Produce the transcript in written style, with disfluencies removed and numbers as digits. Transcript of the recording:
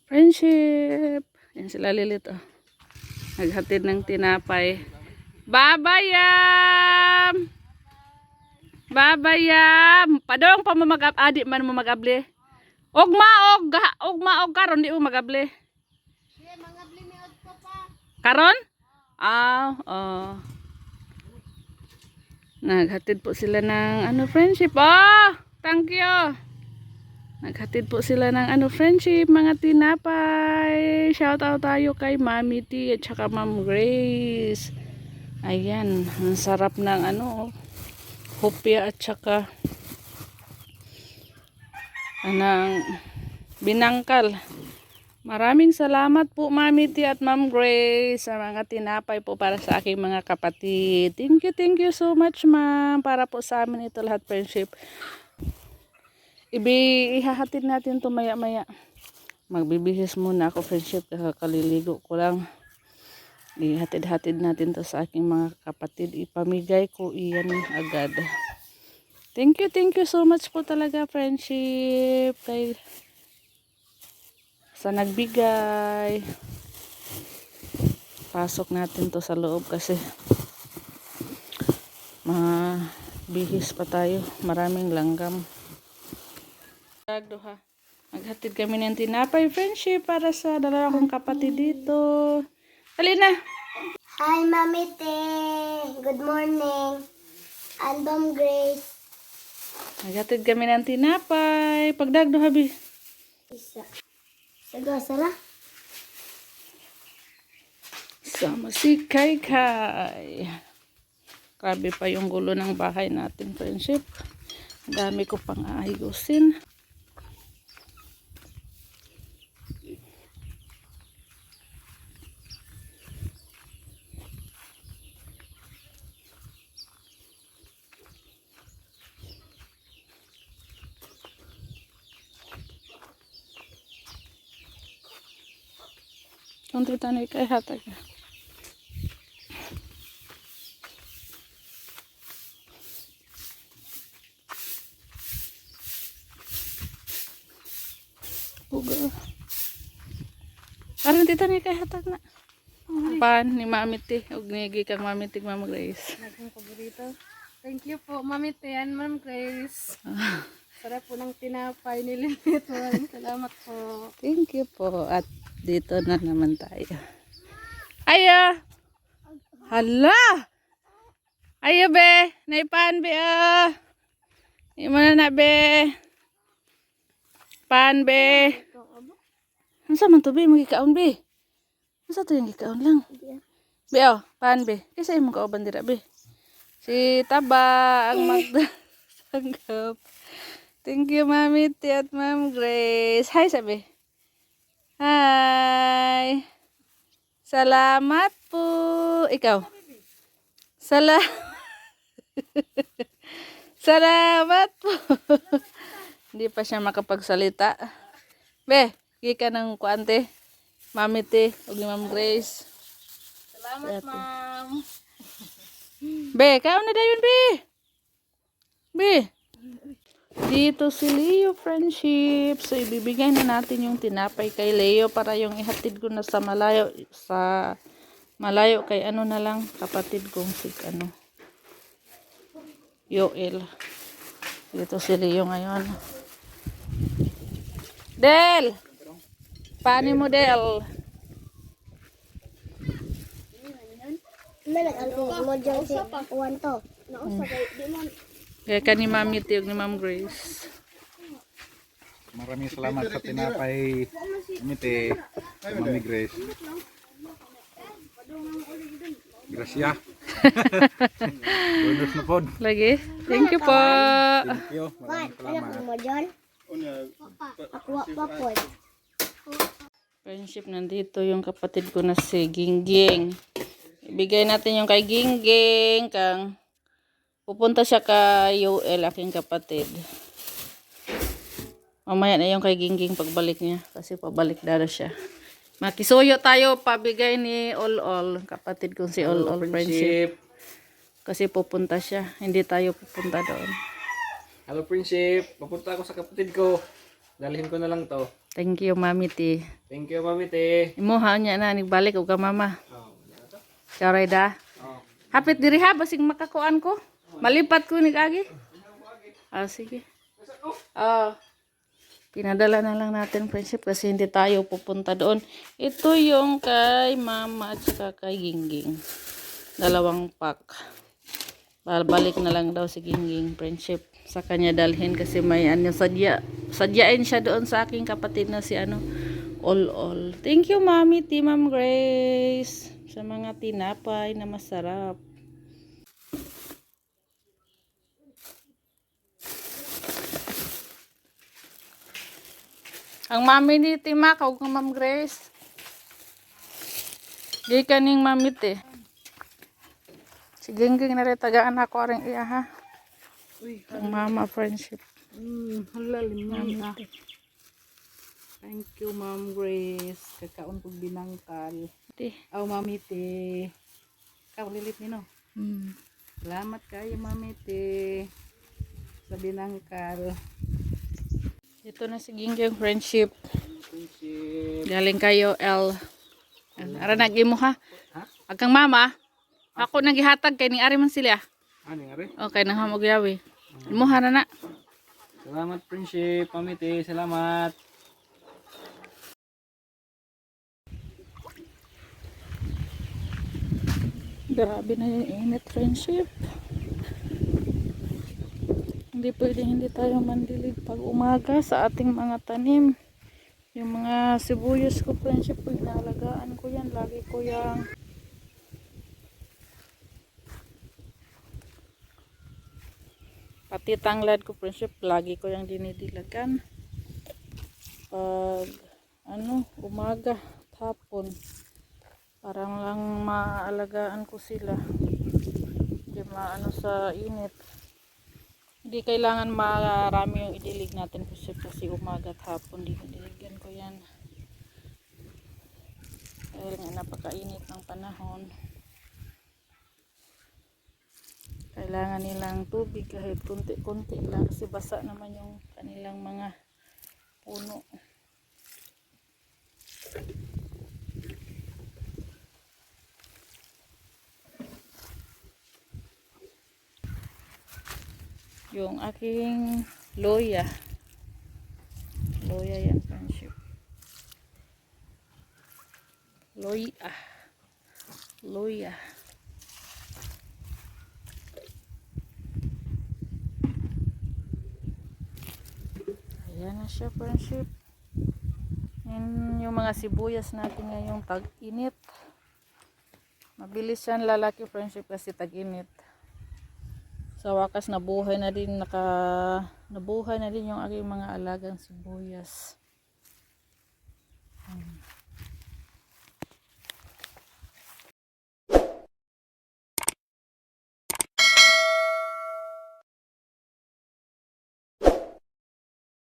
Friendship. Yan sila Lilit, oh. Naghatid ng tinapay. Babayam! Babayam! Padong pa mo adik man mo magabli. Ugma og karon di mo magabli. Karon? Oh. Naghatid po sila ng friendship. Oh, thank you. Naghatid po sila ng friendship, mga tinapay. Shout out tayo kay Mami T at saka Ma'am Grace. Ayan, ang sarap ng hopya at saka anang binangkal. Maraming salamat po Mami T at Ma'am Grace sa mga tinapay po para sa aking mga kapatid. Thank you so much ma'am. Para po sa amin ito lahat friendship. Ihahatid natin to maya-maya. Magbibihis muna ako friendship. Kaliligo ko lang. Ihatid-hatid natin to sa aking mga kapatid. Ipamigay ko iyan agad. Thank you so much po talaga friendship. Sa nagbigay. Pasok natin to sa loob kasi mabihis pa tayo. Maraming langgam. Maghatid kami ng tinapay friendship para sa dalawa kong kapatid dito. Dali na. Hi Mami Te. Good morning. And Ma'am Grace. Maghatid kami ng tinapay. Pagdagdo habi. Isa. Sagasala. Sama si Kai. Grabe pa yung gulo ng bahay natin friendship. Dami ko pang aayusin. Kung titanay kay hatag. Puga. Parang titanay kay hatag na. Pan ni Mami T. Ug nigi kang Mami T, Ma'am Grace. Naging paborito. Thank you po, Mami T and Ma'am Grace. Sarap po ng tinapay ni Lilit. Maraming salamat po. Thank you po. At dito na naman tayo. Aya! Hala! Aya be! Naipan be ah! Imana na be! Pan be! Ano sa man to be? Magkikaon be? Ano sa to yung kikaon lang? Be oh! Pan be! Kasi imong kauban dira be? Si Taba ang magdasanggap. Thank you Mami T at Ma'am Grace. Hi sabi. Hi. Salamat po. Ikaw. Salamat po. Hindi pa siya makapagsalita. Be, gika ng kuante. Mami T ug ni Ma'am Grace. Salamat, ma'am. Be, kaon na dayon be. Be. Dito si Leo friendship. So ibibigay na natin yung tinapay kay Leo para yung ihatid ko na sa malayo kay na lang kapatid kong si Yoel. Dito si Leo ngayon. Del. Paano mo Del? Mo dyan si Juan to. Kaya ka ni Mami T ug ni Ma'am Grace. Maraming salamat sa tinapay Mami T, sa Mami Grace. Gracia. Bonus na pod. Lagi. Thank you po. Thank you. Maraming salamat. Mo dyan. Ako pa po. Friendship, nandito yung kapatid ko na si Gingging. Ibigay natin yung kay Gingging kang pupunta siya kay Yoel, aking kapatid. Mamaya na yung kay Gingging pagbalik niya kasi pabalik na siya. Makisuyo tayo pabigay ni Ol, kapatid kong si Ol friendship. Kasi pupunta siya, hindi tayo pupunta doon. Hello friendship, papunta ako sa kapatid ko. Dalhin ko na lang to. Thank you, Mami T. Thank you, Mami Te. Imuha niya na, nagbalik o ka, Mama. Oh, Sorry da. oh. Hapit diri ha, basig makakuan ko. Malipat ko ni Agi. Sige. Pinadala na lang natin, friendship, kasi hindi tayo pupunta doon. Ito yung kay Mama at saka kay Gingging. 2 pack. Balik na lang daw si Gingging, friendship. Sa kanya dalhin kasi may sadyain siya doon sa aking kapatid na si All. Thank you, Mami T, Ma'am Grace, sa mga tinapay na masarap. Ang mami ni Tima, kawag ng Ma'am Grace. Di kaning Mami T. Si Gingging na rin tagaan ako rin iya ha. Ang mama friendship. Halalim na. Thank you, Ma'am Grace. Kakaon kong binangkal. Di. Aw, Mami Te. Kaulilit ni no. Salamat kayo, Mami Te. Sa binangkal. Ito na si Gingging friendship. Friendship. Galing kayo, L. Ara nagi mo ha. Agkang mama. Ako nagihatag kay ni ari man sila. Ano nga rin? Okay, nang hamog yawi. Imuha na na. Salamat, friendship. Mami Te, salamat. Grabe na yung init, friendship. Hindi pwede hindi tayo mandilig pag umaga sa ating mga tanim. Yung mga sibuyas ko, friendship, pag inaalagaan ko yan, lagi ko yung pati tanglad ko, friendship, lagi ko yung dinidilagan. Pag umaga, hapon, parang lang maalagaan ko sila. Hindi sa init. Hindi kailangan marami yung idilig natin kasi umaga at hapon dinidiligan ko yan. Dahil nga napakainit ng panahon. Kailangan nilang tubig kahit kunti-kunti lang kasi basa naman yung kanilang mga puno. Yung aking loya yan, friendship. Loya. Ayan na siya, friendship. Yung mga sibuyas natin ngayong tag-init. Mabilis yan lalaki, friendship, kasi tag-init. Sa wakas nabuhay na din yung aking mga alagang sibuyas.